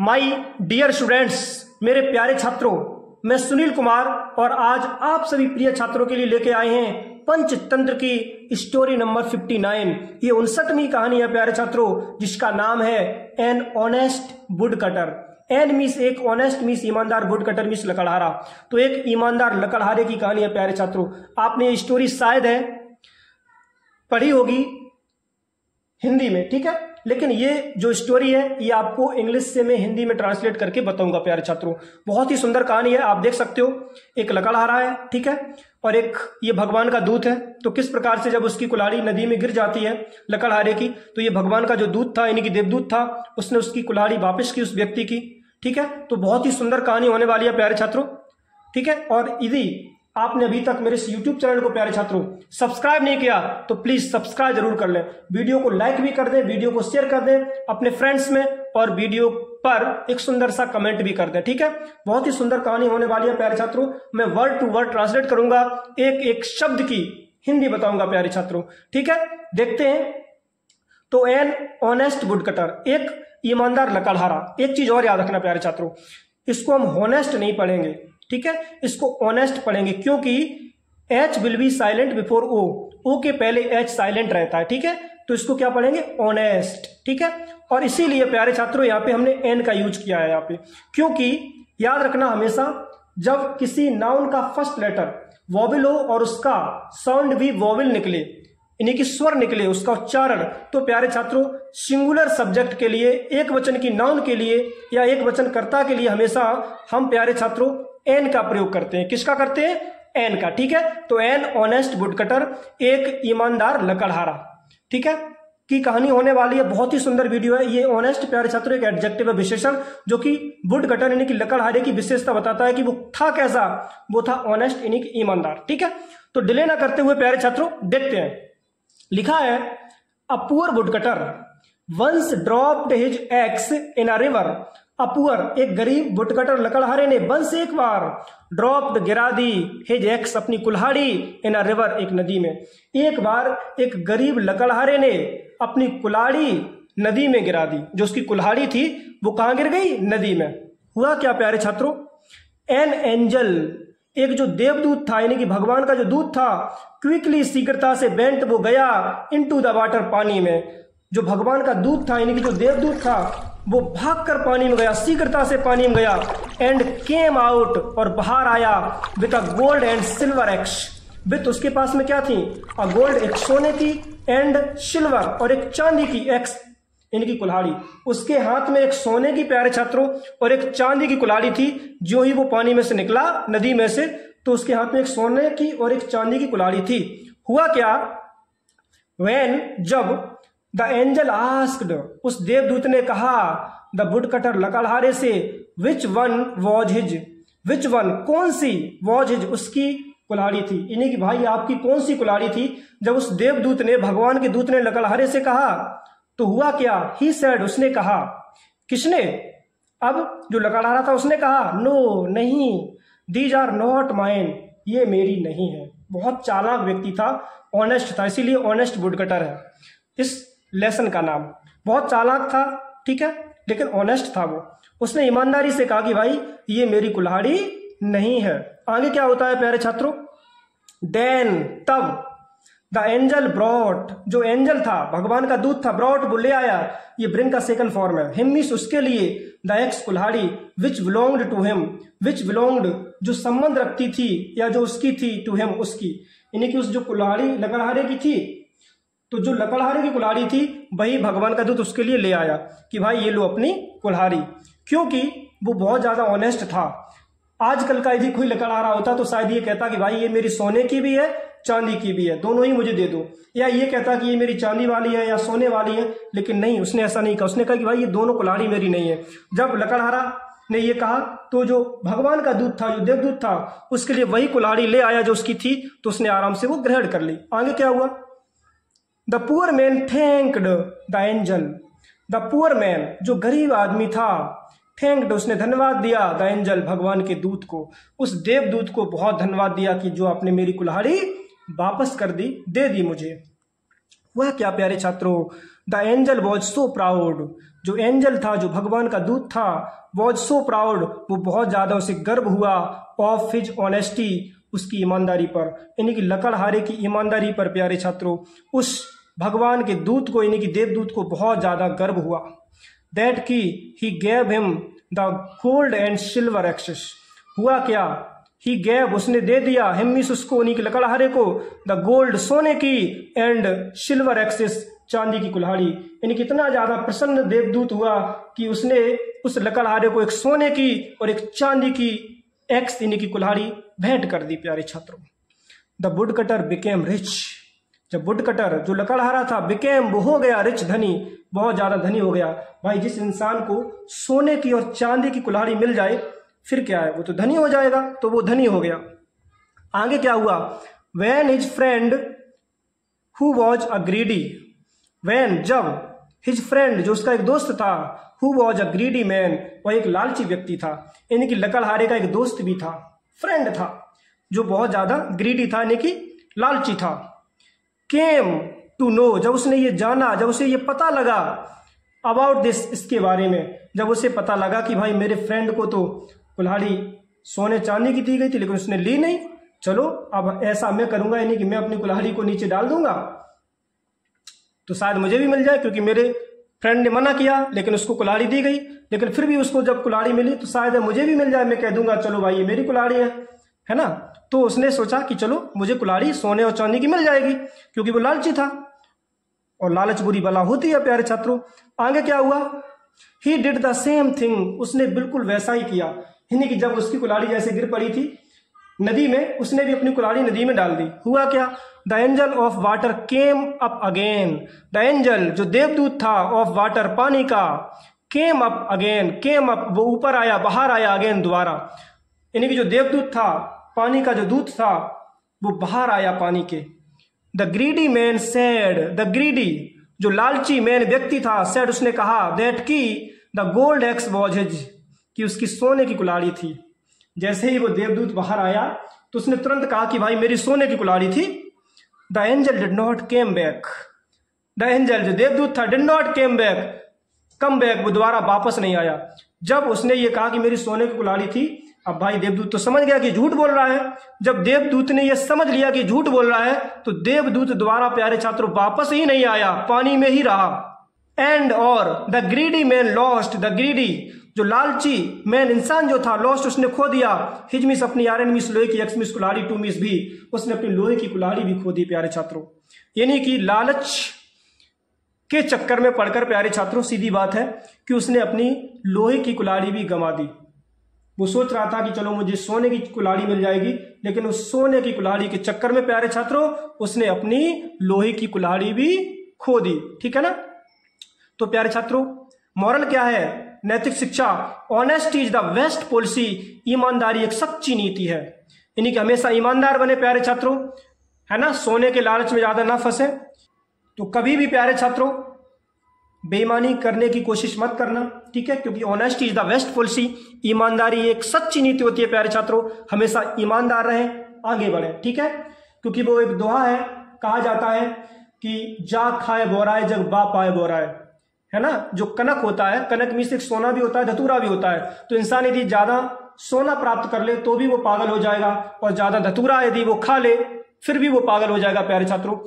My dear students, मेरे प्यारे छात्रों, मैं सुनील कुमार और आज आप सभी प्रिय छात्रों के लिए लेके आए हैं पंचतंत्र की स्टोरी नंबर 59। ये 59वीं कहानी है प्यारे छात्रों, जिसका नाम है an honest wood cutter. An मीस एक, ऑनेस्ट मीस ईमानदार, वुड कटर मीस लकड़हारा। तो एक ईमानदार लकड़हारे की कहानी है प्यारे छात्रों। आपने ये स्टोरी शायद है पढ़ी होगी हिंदी में, ठीक है, लेकिन ये जो स्टोरी है ये आपको इंग्लिश से मैं हिंदी में ट्रांसलेट करके बताऊंगा प्यारे छात्रों। बहुत ही सुंदर कहानी है, आप देख सकते हो। एक लकड़हारा है, ठीक है, और एक ये भगवान का दूत है। तो किस प्रकार से जब उसकी कुल्हाड़ी नदी में गिर जाती है लकड़हारे की, तो ये भगवान का जो दूत था, यानी कि देवदूत था, उसने उसकी कुल्हाड़ी वापस की उस व्यक्ति की, ठीक है। तो बहुत ही सुंदर कहानी होने वाली है प्यारे छात्रों, ठीक है। और यदि आपने अभी तक मेरे इस YouTube चैनल को प्यारे छात्रों सब्सक्राइब नहीं किया तो प्लीज सब्सक्राइब जरूर कर लें। वीडियो को लाइक भी कर दें, वीडियो को शेयर कर दें अपने फ्रेंड्स में, और वीडियो पर एक सुंदर सा कमेंट भी कर दें, ठीक है। बहुत ही सुंदर कहानी होने वाली है प्यारे छात्रों। मैं वर्ड टू वर्ड ट्रांसलेट करूंगा, एक एक शब्द की हिंदी बताऊंगा प्यारे छात्रों, ठीक है। देखते हैं। तो एन ऑनेस्ट वुड कटर, एक ईमानदार लकड़हारा। एक चीज और याद रखना प्यारे छात्रों, इसको हम हॉनेस्ट नहीं पढ़ेंगे, ठीक है, इसको ऑनेस्ट पढ़ेंगे, क्योंकि H will be silent before O के पहले एच साइलेंट रहता है, ठीक है। तो इसको क्या पढ़ेंगे? ऑनेस्ट, ठीक है। और इसीलिए प्यारे छात्रों यहाँ पे हमने एन का यूज किया है यहाँ पे, क्योंकि याद रखना हमेशा जब किसी नाउन का फर्स्ट लेटर वॉविल हो और उसका साउंड भी वॉविल निकले, यानी कि स्वर निकले, उसका उच्चारण, तो प्यारे छात्रों सिंगुलर सब्जेक्ट के लिए, एक वचन की नाउन के लिए या एक वचन कर्ता के लिए हमेशा हम प्यारे छात्रों एन का प्रयोग करते हैं। किसका करते हैं? एन का, ठीक है। तो एन ऑनेस्ट वुड कटर, एक ईमानदार लकड़हारा, ठीक है, की कहानी होने वाली है। बहुत ही सुंदर वीडियो है ये। ऑनेस्ट प्यारे छात्रों एक एडजेक्टिव है, विशेषण, जो कि वुड कटर यानी कि लकड़हारे की विशेषता बताता है कि वो था कैसा, वो था ऑनेस्ट यानी कि ईमानदार, ठीक है। तो डिले ना करते हुए प्यारे छात्रों देखते हैं। लिखा है, a poor woodcutter once dropped his axe in a river. A poor एक गरीब वुडकटर लकड़हारे ने वंस एक बार, ड्रॉप्ड गिरा दी, हिज एक्स अपनी कुल्हाड़ी, इन अ रिवर एक नदी में। एक बार एक गरीब लकड़हारे ने अपनी कुल्हाड़ी नदी में गिरा दी। जो उसकी कुल्हाड़ी थी वो कहां गिर गई? नदी में। हुआ क्या प्यारे छात्रों? एन एंजल, एक जो देवदूत था, यानी कि भगवान का जो दूत था, क्विकली शीघ्रता से बेंट, वो गया इनटू द वाटर, पानी में। जो भगवान का दूत था, यानी कि जो देवदूत था, वो भागकर पानी में गया, शीघ्रता से पानी में गया, एंड केम आउट, और बाहर आया, with a gold and silver x. With उसके पास में क्या थी? अ गोल्ड, एक सोने की, एंड सिल्वर, और एक चांदी की, एक्स यानी कि कुल्हाड़ी। उसके हाथ में एक सोने की प्यारे छात्रों और एक चांदी की कुल्हाड़ी थी। जो ही वो पानी में से निकला, नदी में से, तो उसके हाथ में एक सोने की और एक चांदी की कुल्हाड़ी थी। हुआ क्या? व्हेन, जब, द एंजल आस्क्ड, उस देवदूत ने कहा, द वुड कटर लकड़हारे से, which one was his, which one, कौन सी, वॉज हिज, उसकी कुल्हाड़ी थी, यानी कि भाई आपकी कौन सी कुल्हाड़ी थी। जब उस देवदूत ने, भगवान के दूत ने लकड़हारे से कहा, तो हुआ क्या? ही सेड, उसने कहा। किसने? अब जो लकड़हारा था उसने कहा, नो, नहीं, दीज आर नॉट माइन, ये मेरी नहीं है। बहुत चालाक व्यक्ति था, ऑनेस्ट था, इसीलिए ऑनेस्ट वुड कटर है इस लेसन का नाम। बहुत चालाक था, ठीक है, लेकिन ऑनेस्ट था वो। उसने ईमानदारी से कहा कि भाई ये मेरी कुल्हाड़ी नहीं है। आगे क्या होता है प्यारे छात्रों? देन, तब, द एंजल ब्रॉट, जो एंजल था, भगवान का दूत था, ब्रॉट, वो ले आया, ये ब्रिंग का सेकंड फॉर्म है, हिम मीन्स उसके लिए, द एक्स कुल्हाड़ी, which belonged to him, which belonged जो संबंध रखती थी या जो उसकी थी, टू हिम उसकी, यानी कि उस जो कुल्हाड़ी लकड़हारे की थी, तो जो लकड़हारे की कुल्हाड़ी थी वही भगवान का दूत उसके लिए ले आया कि भाई ये लो अपनी कुल्हाड़ी, क्योंकि वो बहुत ज्यादा ऑनेस्ट था। आजकल का यदि कोई लकड़हारा होता तो शायद ये कहता कि भाई ये मेरी सोने की भी है, चांदी की भी है, दोनों ही मुझे दे दो, या ये कहता कि ये मेरी चांदी वाली है या सोने वाली है। लेकिन नहीं, उसने ऐसा नहीं कहा। उसने कहा कि भाई ये दोनों कुल्हाड़ी मेरी नहीं है। जब लकड़हारा ने ये कहा तो जो भगवान का दूत था, जो देवदूत था, उसके लिए वही कुल्हाड़ी ले आया जो उसकी थी, तो उसने आराम से वो ग्रहण कर ली। आगे क्या हुआ? The poor man thanked the angel, the poor man जो गरीब आदमी था, थैंक्ड उसने धन्यवाद दिया, द एंजल भगवान के दूत को, उस देवदूत को बहुत धन्यवाद दिया कि जो आपने मेरी कुल्हाड़ी वापस कर दी, दे दी मुझे। वह क्या प्यारे छात्रों? The angel was so proud, जो एंजल था, जो भगवान का दूत था, वॉज सो प्राउड, वो बहुत ज्यादा उसे गर्व हुआ, ऑफ हिज ऑनेस्टी, उसकी ईमानदारी पर, यानी कि लकड़हारे की ईमानदारी पर प्यारे छात्रों उस भगवान के दूत को यानी कि देवदूत को बहुत ज्यादा गर्व हुआ। दैट की he gave him the gold and silver access, हुआ क्या, ही गैव उसने दे दिया, हिम मीन्स उसको यानी कि लकड़हारे को, द गोल्ड सोने की, एंड सिल्वर एक्सेस चांदी की कुल्हाड़ी, यानी कितना ज्यादा प्रसन्न देवदूत हुआ कि उसने उस लकड़हारे को एक सोने की और एक चांदी की एक्स यानी कि कुल्हाड़ी भेंट कर दी प्यारे छात्रों। The wood cutter became rich, जब वुड कटर जो लकड़हारा था बिकेम वो हो गया रिच, धनी, बहुत ज्यादा धनी हो गया। भाई जिस इंसान को सोने की और चांदी की कुल्हाड़ी मिल जाए फिर क्या है, वो तो धनी हो जाएगा, तो वो धनी हो गया। आगे क्या हुआ, when his friend who was a greedy, when जब, हिज फ्रेंड जो उसका एक दोस्त था, who was a greedy man, वह एक लालची व्यक्ति था, यानी कि लकड़हारे का एक दोस्त भी था, फ्रेंड था जो बहुत ज्यादा ग्रीडी था यानी कि लालची था। केम टू नो, जब उसने ये जाना, जब उसे ये पता लगा अबाउट दिस, इसके बारे में, जब उसे पता लगा कि भाई मेरे फ्रेंड को तो कुल्हाड़ी सोने चांदी की दी गई थी लेकिन उसने ली नहीं, चलो अब ऐसा मैं करूंगा यानी कि मैं अपनी कुल्हाड़ी को नीचे डाल दूंगा तो शायद मुझे भी मिल जाए, क्योंकि मेरे फ्रेंड ने मना किया लेकिन उसको कुल्हाड़ी दी गई, लेकिन फिर भी उसको जब कुल्हाड़ी मिली तो शायद मुझे भी मिल जाए, मैं कह दूंगा चलो भाई ये मेरी कुल्हाड़ी है ना। तो उसने सोचा कि चलो मुझे कुल्हाड़ी सोने और चांदी की मिल जाएगी, क्योंकि वो लालची था और लालच बुरी बला होती है प्यारे छात्रों। आगे क्या हुआ, he did the same thing, उसने बिल्कुल वैसा ही किया, यानी कि जब उसकी कुल्हाड़ी जैसे गिर पड़ी थी नदी में, उसने भी अपनी कुल्हाड़ी नदी में डाल दी। हुआ क्या, the angel of water came up again, the angel जो देवदूत था, ऑफ वाटर पानी का, came up again, came up वो ऊपर आया, बाहर आया, अगेन दोबारा, यानी कि जो देवदूत था, पानी का जो दूत था वो बाहर आया पानी के। The greedy man said, the greedy जो लालची मैन व्यक्ति था, सेड उसने कहा, दैट की the gold x was his, कि उसकी सोने की कुल्हाड़ी थी। जैसे ही वो देवदूत बाहर आया तो उसने तुरंत कहा कि भाई मेरी सोने की कुल्हाड़ी थी। The angel did not came back, the angel जो देवदूत था did not came back, come back वो दोबारा वापस नहीं आया। जब उसने ये कहा कि मेरी सोने की कुल्हाड़ी थी, अब भाई देवदूत तो समझ गया कि झूठ बोल रहा है। जब देवदूत ने यह समझ लिया कि झूठ बोल रहा है तो देवदूत दोबारा प्यारे छात्रों वापस ही नहीं आया, पानी में ही रहा। एंड और the greedy man lost, the greedy जो लालची मैन इंसान जो था, लॉस्ट उसने खो दिया, हिज मिस अपनी, आयरन मिस लोहे की, एक्स मिस कुल्हाड़ी, टू मिस भी उसने अपनी लोहे की कुल्हाड़ी भी खो दी प्यारे छात्रों। यानी कि लालच के चक्कर में पड़कर प्यारे छात्रों सीधी बात है कि उसने अपनी लोहे की कुल्हाड़ी भी गंवा दी। वो सोच रहा था कि चलो मुझे सोने की कुल्हाड़ी मिल जाएगी, लेकिन उस सोने की कुल्हाड़ी के चक्कर में प्यारे छात्रों उसने अपनी लोहे की कुल्हाड़ी भी खो दी। ठीक है ना। तो प्यारे छात्रों मॉरल क्या है, नैतिक शिक्षा, honesty is the best policy, ईमानदारी एक सच्ची नीति है, यानी कि हमेशा ईमानदार बने प्यारे छात्रों, है ना, सोने के लालच में ज्यादा ना फंसे। तो कभी भी प्यारे छात्रों बेईमानी करने की कोशिश मत करना, ठीक है, क्योंकि honesty is the best policy, ईमानदारी एक सच्ची नीति होती है प्यारे छात्रों, हमेशा ईमानदार रहें, आगे बढ़े, ठीक है। क्योंकि वो एक दोहा है, कहा जाता है कि जाग खाए बोराए जग बाप आए बोराए, है ना। जो कनक होता है, कनक में से सोना भी होता है, धतूरा भी होता है, तो इंसान यदि ज्यादा सोना प्राप्त कर ले तो भी वो पागल हो जाएगा, और ज्यादा धतूरा यदि वो खा ले फिर भी वो पागल हो जाएगा प्यारे छात्रों,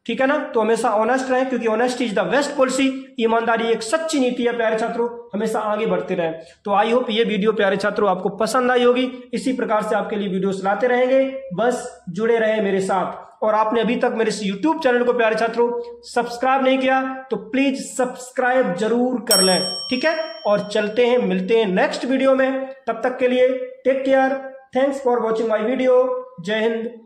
ठीक है ना। तो हमेशा ऑनेस्ट रहें, क्योंकि honesty is the best policy, ईमानदारी एक सच्ची नीति है प्यारे छात्रों, हमेशा आगे बढ़ते रहें। तो आई होप ये वीडियो प्यारे छात्रों आपको पसंद आई होगी, इसी प्रकार से आपके लिए वीडियोस लाते रहेंगे, बस जुड़े रहें मेरे साथ। और आपने अभी तक मेरे इस YouTube चैनल को प्यारे छात्रों सब्सक्राइब नहीं किया तो प्लीज सब्सक्राइब जरूर कर लें, ठीक है। और चलते हैं, मिलते हैं नेक्स्ट वीडियो में, तब तक के लिए take care, thanks for watching my video, जय हिंद।